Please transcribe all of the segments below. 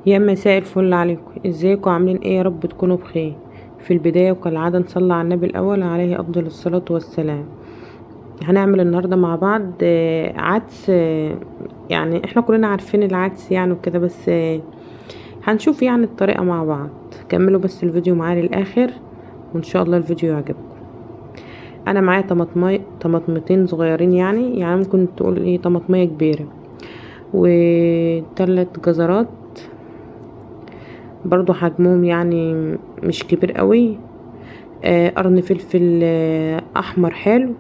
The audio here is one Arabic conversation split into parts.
يا مساء الفل عليكم، ازيكم عاملين ايه؟ يا رب تكونوا بخير. في البداية وكالعادة نصلي على النبي الأول عليه أفضل الصلاة والسلام. هنعمل النهاردة مع بعض عدس. يعني احنا كلنا عارفين العدس يعني وكده، بس هنشوف يعني الطريقة مع بعض. كملوا بس الفيديو معايا للآخر وإن شاء الله الفيديو يعجبكم. أنا معايا طماطمتين صغيرين، يعني ممكن تقول ايه طماطمية كبيرة، وثلاث جزرات برضو حجمهم يعني مش كبير قوي. قرن فلفل احمر حلو،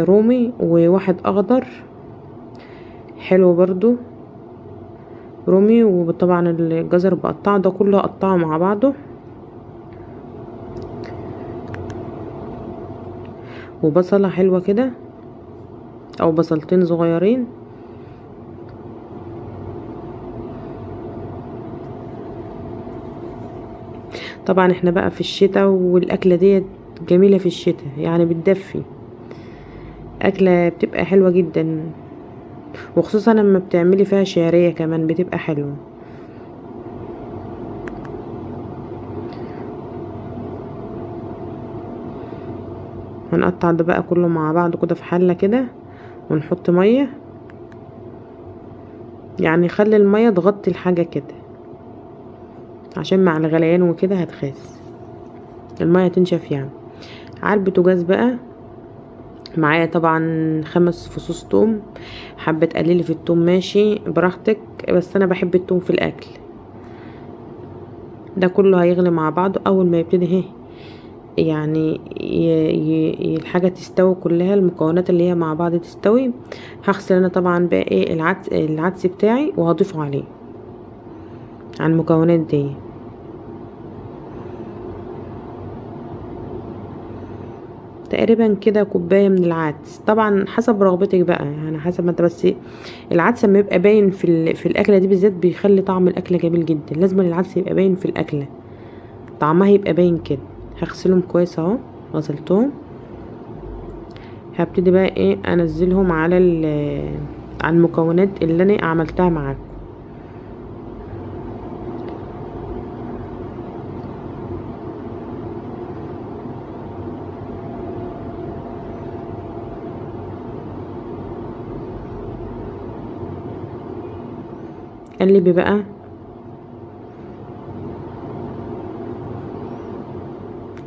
رومي، وواحد اخضر حلو برضو رومي. وطبعا الجزر بقطعه، ده كله اقطعه مع بعضه. وبصلة حلوة كده او بصلتين صغيرين. طبعا احنا بقى في الشتاء، والاكلة ديت جميلة في الشتاء، يعني بتدفي. اكلة بتبقى حلوة جدا، وخصوصا لما بتعملي فيها شعرية كمان بتبقى حلوة. هنقطع ده بقى كله مع بعض كده في حلة كده، ونحط مية، يعني خلي المية تغطي الحاجة كده عشان مع الغليان وكده هتخس، المية تنشف يعني. على البوتاجاز بقى معايا طبعا 5 فصوص توم. حابة تقللي في التوم ماشي براحتك، بس انا بحب التوم في الاكل. ده كله هيغلي مع بعضه. اول ما يبتدي يعني الحاجة تستوي كلها، المكونات اللي هي مع بعض تستوي، هغسل انا طبعا بقى ايه العدس بتاعي وهضيفه عليه على المكونات دي. تقريبا كده كوباية من العدس، طبعا حسب رغبتك بقى، يعني حسب ما انت. بس العدس لما يبقى باين في الاكله دي بالذات بيخلي طعم الاكله جميل جدا. لازم العدس يبقى باين في الاكله، طعمها يبقى باين كده. هغسلهم كويس اهو، غسلتهم. هبتدي بقى ايه انزلهم على المكونات اللي انا عملتها معاكم. قلبي بقى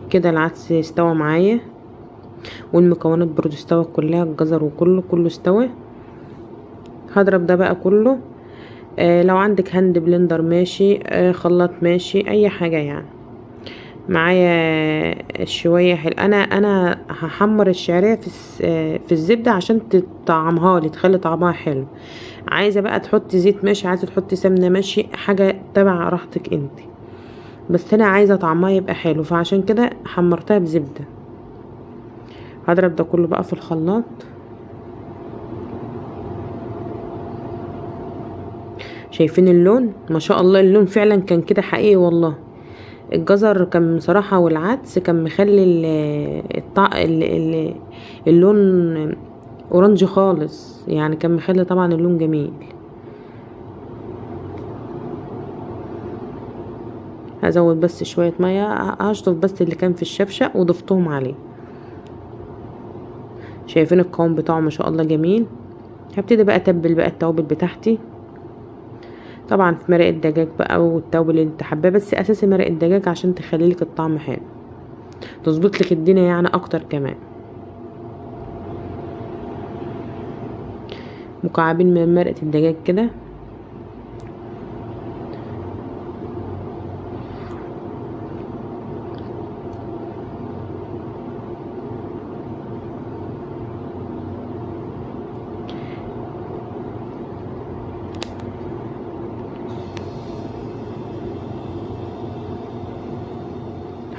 كده، العدس استوى معايا والمكونات برضو استوت كلها، الجزر وكله استوى. هضرب ده بقى كله. لو عندك هاند بلندر ماشي، خلاط ماشي، اي حاجة يعني. معايا شوية حلو. انا هحمر الشعرية في الزبدة عشان تطعمها لي، تخلي طعمها حلو. عايزة بقى تحطي زيت ماشي، عايزة تحطي سمنة ماشي، حاجة تبع راحتك انت. بس انا عايزة طعمها يبقى حلو، فعشان كده حمرتها بزبدة. هضرب ده كله بقى في الخلاط. شايفين اللون؟ ما شاء الله، اللون فعلا كان كده حقيقي والله. الجزر كان بصراحة والعدس كان مخلي اللون اورنج خالص، يعني كان مخلي طبعا اللون جميل. هزود بس شوية مية، هشطف بس اللي كان في الشفشق وضفتهم عليه. شايفين القوام بتاعه ما شاء الله جميل. هبتدي بقى اتبل بقى التوابل بتاعتي. طبعا في مرق الدجاج بقى والتوابل اللي انت حباه، بس اساسي مرق الدجاج عشان تخليلك الطعم حلو، تظبط لك الدنيا يعني اكتر كمان. مكعبين من مرقة الدجاج كده.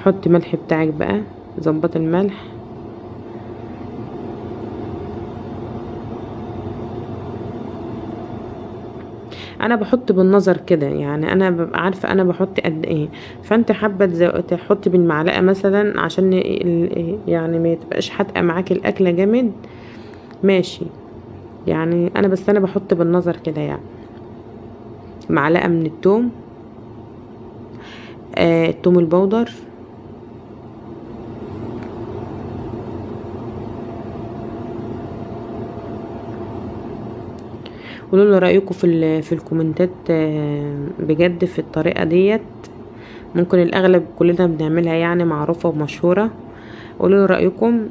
حط ملح بتاعك بقى، ظبط الملح. انا بحط بالنظر كده، يعني انا ببقى عارفه انا بحط قد ايه. فانت حابه تحطي بالمعلقه مثلا عشان يعني ما تبقاش حادقه معاكي الاكله جامد ماشي. يعني انا بحط بالنظر كده يعني. معلقة من التوم، التوم البودر، قولوا لي رايكم في الكومنتات بجد في الطريقه ديت. ممكن الاغلب كلنا بنعملها يعني، معروفه ومشهوره. قولوا لي رايكم.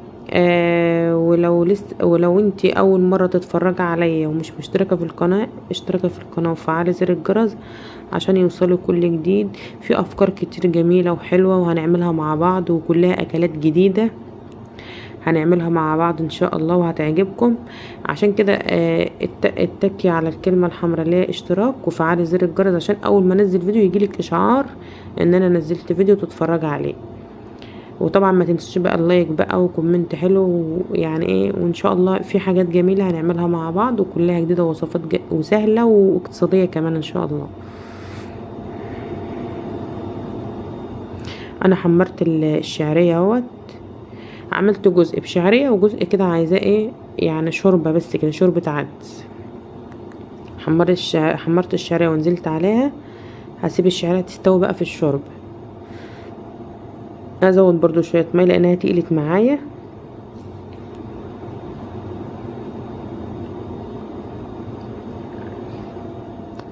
ولو انتي اول مره تتفرجي عليا ومش مشتركه في القناه، اشتركي في القناه وفعلي زر الجرس عشان يوصلوا كل جديد. في افكار كتير جميله وحلوه وهنعملها مع بعض، وكلها اكلات جديده هنعملها مع بعض ان شاء الله وهتعجبكم. عشان كده اتكي على الكلمة الحمراء اللي هي اشتراك، وفعلي زر الجرس عشان اول ما انزل فيديو يجيلك اشعار ان انا نزلت فيديو تتفرج عليه. وطبعا ما تنسوش بقى اللايك بقى وكومنت حلو يعني ايه. وان شاء الله في حاجات جميلة هنعملها مع بعض وكلها جديدة ووصفات وسهلة واقتصادية كمان ان شاء الله. انا حمرت الشعرية اهوت، عملت جزء بشعرية وجزء كده عايزاه ايه يعني شوربة بس كده، شوربة عدس. حمرت الشعرية ونزلت عليها. هسيب الشعرية تستوي بقى في الشوربة. ازود برضو شوية مية لانها تقلت معايا.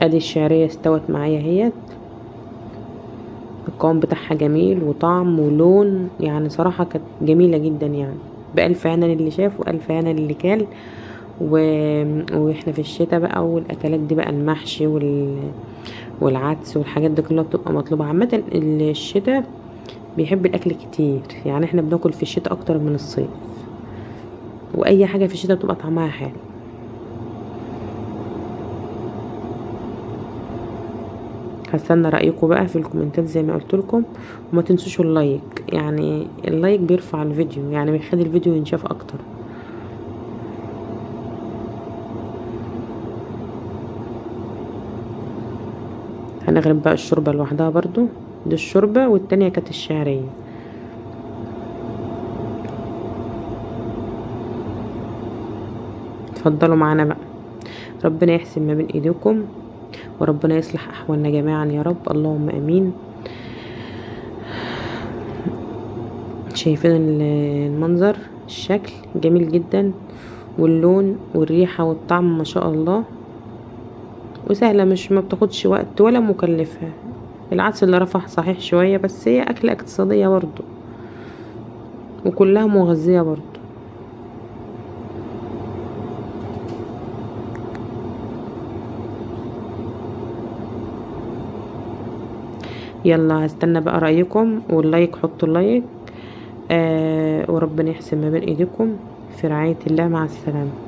ادي الشعرية استوت معايا اهيت. القوام بتاعها جميل وطعم ولون، يعني صراحة كانت جميلة جدا يعني. بألف هنا اللي شاف وألف هنا اللي كال. واحنا في الشتاء بقى، والاكلات دي بقى المحشي والعدس والحاجات دي كلها بتبقى مطلوبة عامة. الشتاء بيحب الاكل كتير يعني، احنا بناكل في الشتاء اكتر من الصيف، واي حاجة في الشتاء بتبقى طعمها حلو. هستنى رأيكم بقى في الكومنتات زي ما قلت لكم. وما تنسوش اللايك، يعني اللايك بيرفع الفيديو، يعني بيخلي الفيديو ينشاف اكتر. هنغرب بقى الشوربة لوحدها برضو. دي الشوربة والتانية كانت الشعرية. اتفضلوا معانا بقى. ربنا يحسن ما بين ايديكم، وربنا يصلح احوالنا جميعا يا رب، اللهم امين. شايفين المنظر، الشكل جميل جدا، واللون والريحة والطعم ما شاء الله. وسهلة، مش ما بتاخدش وقت ولا مكلفة. العدس اللي رفح صحيح شوية، بس هي أكلة اقتصادية برضو وكلها مغذية برضو. يلا هستنى بقى رأيكم واللايك، حطوا اللايك. وربنا يحسن ما بين ايديكم. في رعاية الله، مع السلامة.